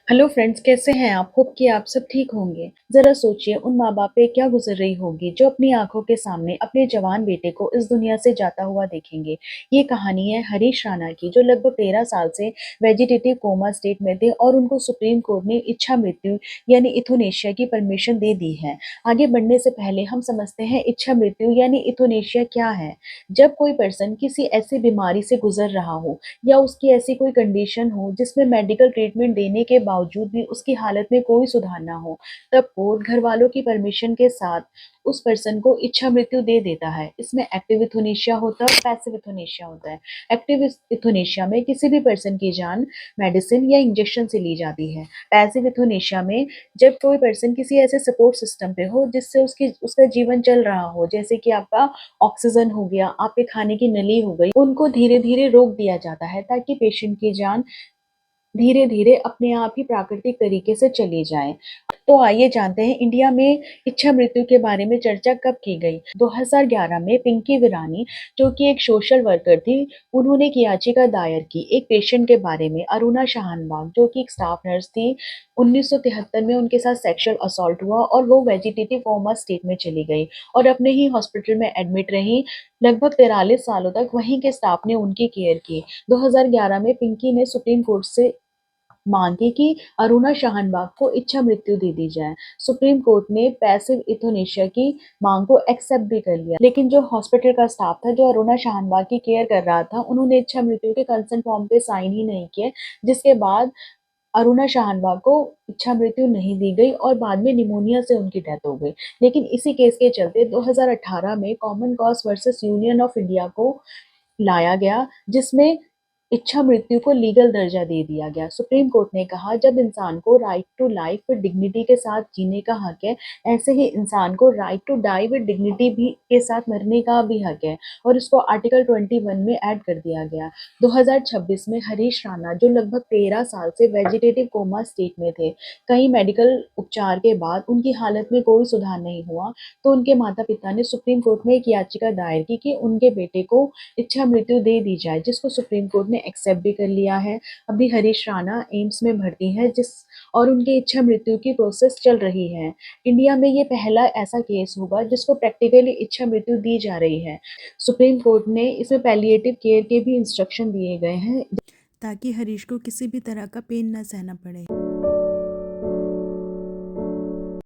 Hello friends, कैसे हैं आप? होप कि आप सब ठीक होंगे। जरा सोचिए उन माँ बाप पे क्या गुजर रही होगी जो अपनी आंखों के सामने अपने जवान बेटे को इस दुनिया से जाता हुआ देखेंगे। ये कहानी है हरीश राणा की, जो लगभग 13 साल से वेजिटेटिव कोमा स्टेट में थे और उनको सुप्रीम कोर्ट ने इच्छा मृत्यु यानी इथोनेशिया की परमिशन दे दी है। आगे बढ़ने से पहले हम समझते हैं इच्छा मृत्यु यानी इथोनेशिया क्या है। जब कोई पर्सन किसी ऐसी बीमारी से गुजर रहा हो या उसकी ऐसी कोई कंडीशन हो जिसमें मेडिकल ट्रीटमेंट देने के बावजूद भी उसकी हालत में कोई सुधार ना हो, तब कोर्ट घर वालों की परमिशन के साथ उस पर्सन को इच्छा मृत्यु दे देता है। इसमें एक्टिव इथोनेशिया होता है और पैसिव इथोनेशिया होता है। एक्टिव इथोनेशिया में किसी भी पर्सन की जान मेडिसिन या इंजेक्शन से ली जाती है। पैसिव इथोनेशिया में जब कोई पर्सन किसी ऐसे सपोर्ट सिस्टम पे हो जिससे उसकी उसका जीवन चल रहा हो, जैसे कि आपका ऑक्सीजन हो गया, आपके खाने की नली हो गई, उनको धीरे धीरे रोक दिया जाता है ताकि पेशेंट की जान धीरे धीरे अपने आप ही प्राकृतिक तरीके से चली जाए। तो आइए जानते हैं इंडिया में इच्छा मृत्यु के बारे में चर्चा कब की गई। 2011 में पिंकी विरानी, जो कि एक सोशल वर्कर थी, उन्होंने एक याचिका दायर की एक पेशेंट के बारे में, अरुणा शाहनबाग, जो कि एक स्टाफ नर्स थी। 1973 में उनके साथ सेक्सुअल असॉल्ट हुआ और वो वेजिटेटिव कोमा स्टेट में चली गई और अपने ही हॉस्पिटल में एडमिट रही। लगभग 43 सालों तक वहीं के स्टाफ ने उनकी केयर की। 2011 में पिंकी ने सुप्रीम कोर्ट से मांगी कि अरुणा शाहनबाग को इच्छा मृत्यु दे दी जाए। सुप्रीम कोर्ट ने पैसिव इथोनेशिया की मांग को एक्सेप्ट भी कर लिया, लेकिन जो हॉस्पिटल का स्टाफ था जो अरुणा शाहनबाग की केयर कर रहा था, उन्होंने इच्छा मृत्यु के कंसेंट फॉर्म पे साइन ही नहीं किए, जिसके बाद अरुणा शाहनबाग को इच्छा मृत्यु नहीं दी गई और बाद में निमोनिया से उनकी डेथ हो गई। लेकिन इसी केस के चलते 2018 में common cause versus union of India को लाया गया, जिसमें इच्छा मृत्यु को लीगल दर्जा दे दिया गया। सुप्रीम कोर्ट ने कहा, जब इंसान को right to life with dignity के साथ जीने का हक है, ऐसे ही इंसान को right to die with dignity भी के साथ मरने का भी हक है, और इसको आर्टिकल 21 में ऐड कर दिया गया। 2026 में हरीश राणा, जो लगभग 13 साल से वेजिटेटिव कोमा स्टेट में थे, कई मेडिकल उपचार के बाद उनकी हालत में कोई सुधार नहीं हुआ, तो उनके माता पिता ने सुप्रीम कोर्ट में एक याचिका दायर की कि उनके बेटे को इच्छा मृत्यु दे दी जाए, जिसको सुप्रीम कोर्ट ने एक्सेप्ट भी कर लिया है। अभी हरीश राणा एम्स में भर्ती है, जिस और उनकी इच्छा मृत्यु की प्रोसेस चल रही है। इंडिया में ये पहला ऐसा केस होगा जिसको प्रैक्टिकली इच्छा मृत्यु दी जा रही है। सुप्रीम कोर्ट ने इसमें पैलिएटिव केयर के भी इंस्ट्रक्शन दिए गए हैं ताकि हरीश को किसी भी तरह का पेन न सहना पड़े।